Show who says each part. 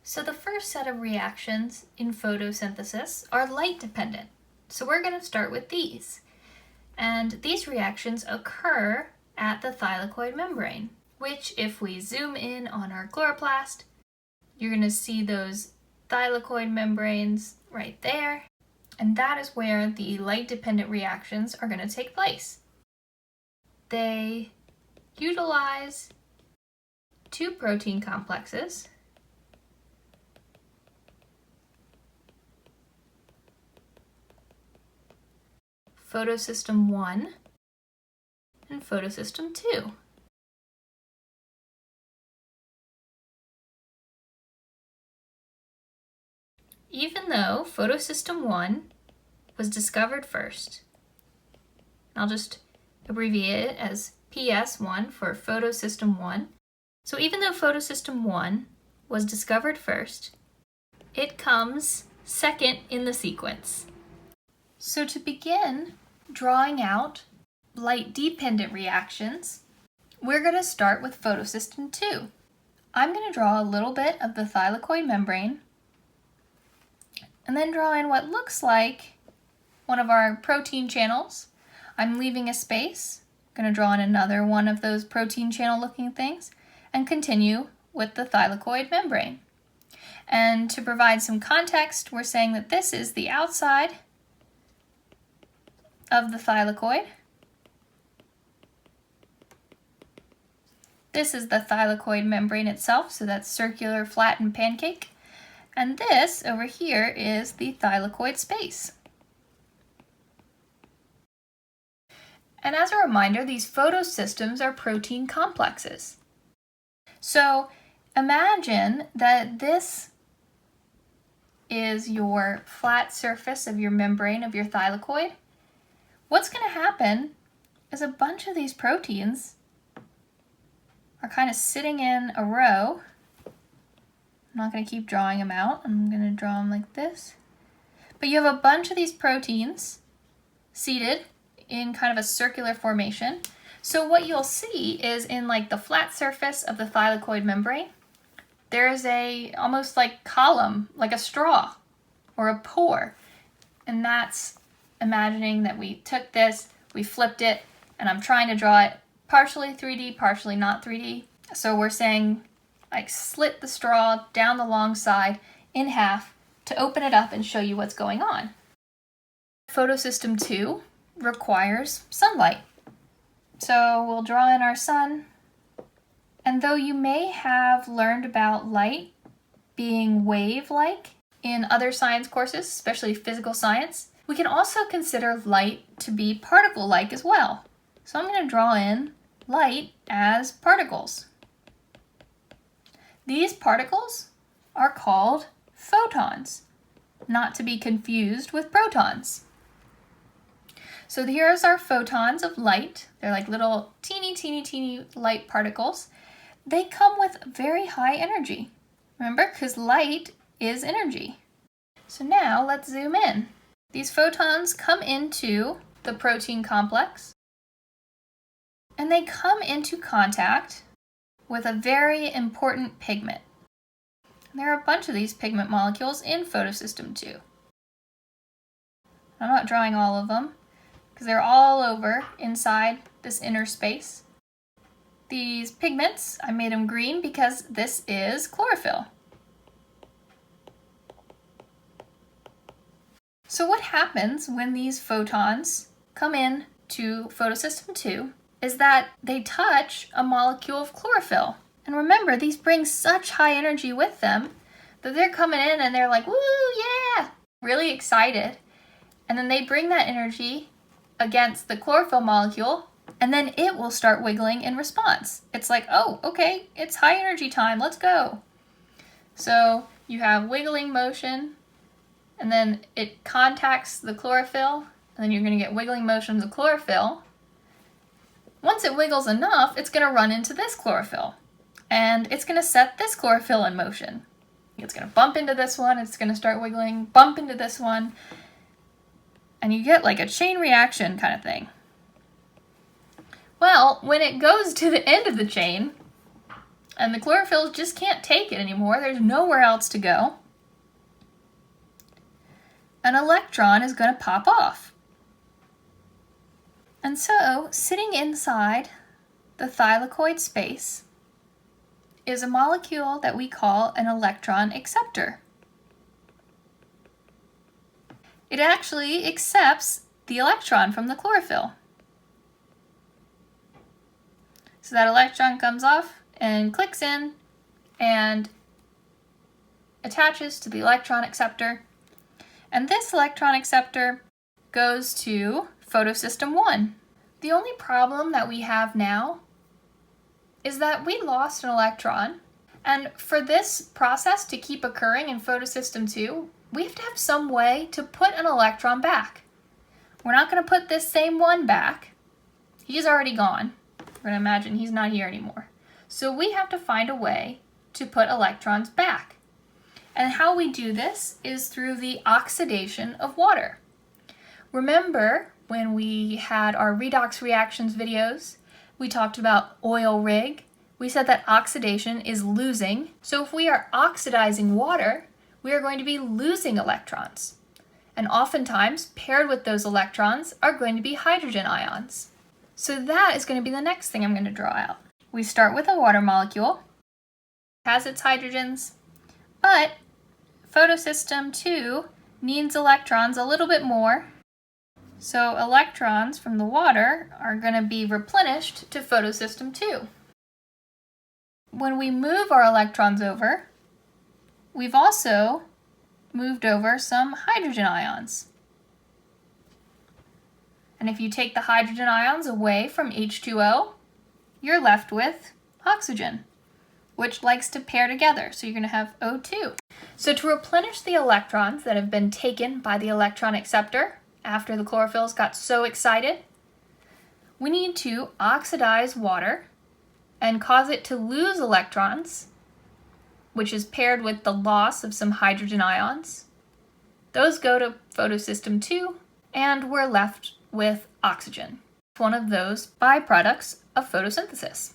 Speaker 1: So the first set of reactions in photosynthesis are light dependent. So we're going to start with these. And these reactions occur at the thylakoid membrane, which if we zoom in on our chloroplast, you're going to see those thylakoid membranes right there. And that is where the light-dependent reactions are going to take place. They utilize two protein complexes, Photosystem 1 and Photosystem 2. Even though Photosystem 1 was discovered first, I'll just abbreviate it as PS1 for Photosystem 1. So even though Photosystem 1 was discovered first, it comes second in the sequence. So to begin drawing out light-dependent reactions, we're going to start with Photosystem 2. I'm going to draw a little bit of the thylakoid membrane and then draw in what looks like one of our protein channels. I'm leaving a space. I'm going to draw in another one of those protein channel looking things and continue with the thylakoid membrane. And to provide some context, we're saying that this is the outside of the thylakoid. This is the thylakoid membrane itself, so that's circular, flattened pancake. And this over here is the thylakoid space. And as a reminder, these photosystems are protein complexes. So imagine that this is your flat surface of your membrane of your thylakoid. What's going to happen is a bunch of these proteins are kind of sitting in a row. I'm not going to keep drawing them out. I'm going to draw them like this. But you have a bunch of these proteins seated in kind of a circular formation. So what you'll see is in like the flat surface of the thylakoid membrane, there is a almost like column, like a straw or a pore. And that's imagining that we took this, we flipped it, and I'm trying to draw it partially 3D, partially not 3D. So we're saying like slit the straw down the long side in half to open it up and show you what's going on. Photosystem 2 requires sunlight. So we'll draw in our sun. And though you may have learned about light being wave-like in other science courses, especially physical science, we can also consider light to be particle-like as well. So I'm going to draw in light as particles. These particles are called photons, not to be confused with protons. So here's our photons of light. They're like little teeny light particles. They come with very high energy. Remember, because light is energy. So now let's zoom in. These photons come into the protein complex and they come into contact with a very important pigment. And there are a bunch of these pigment molecules in Photosystem 2. I'm not drawing all of them because they're all over inside this inner space. These pigments, I made them green because this is chlorophyll. So what happens when these photons come in to Photosystem 2 is that they touch a molecule of chlorophyll. And remember, these bring such high energy with them that they're coming in and they're like, woo, yeah, really excited. And then they bring that energy against the chlorophyll molecule, and then it will start wiggling in response. It's like, oh, okay, it's high energy time, let's go. So you have wiggling motion, and then it contacts the chlorophyll, and then you're going to get wiggling motion of the chlorophyll. Once it wiggles enough, it's going to run into this chlorophyll, and it's going to set this chlorophyll in motion. It's going to bump into this one, it's going to start wiggling, bump into this one, and you get like a chain reaction kind of thing. Well, when it goes to the end of the chain, And the chlorophyll just can't take it anymore. There's nowhere else to go. An electron is going to pop off. And so, sitting inside the thylakoid space is a molecule that we call an electron acceptor. It actually accepts the electron from the chlorophyll. So that electron comes off and clicks in and attaches to the electron acceptor. And this electron acceptor goes to photosystem 1. The only problem that we have now is that we lost an electron. And for this process to keep occurring in photosystem 2, we have to have some way to put an electron back. We're not going to put this same one back. He's already gone. We're going to imagine he's not here anymore. So we have to find a way to put electrons back. And how we do this is through the oxidation of water. Remember when we had our redox reactions videos, we talked about oil rig. We said that oxidation is losing. So if we are oxidizing water, we are going to be losing electrons. And oftentimes, paired with those electrons are going to be hydrogen ions. So that is going to be the next thing I'm going to draw out. We start with a water molecule. It has its hydrogens, but photosystem 2 needs electrons a little bit more. So electrons from the water are going to be replenished to photosystem 2. When we move our electrons over, we've also moved over some hydrogen ions. And if you take the hydrogen ions away from H2O, you're left with oxygen, which likes to pair together. So you're going to have O2. So to replenish the electrons that have been taken by the electron acceptor after the chlorophylls got so excited, we need to oxidize water and cause it to lose electrons, which is paired with the loss of some hydrogen ions. Those go to photosystem 2, and we're left with oxygen, one of those byproducts of photosynthesis.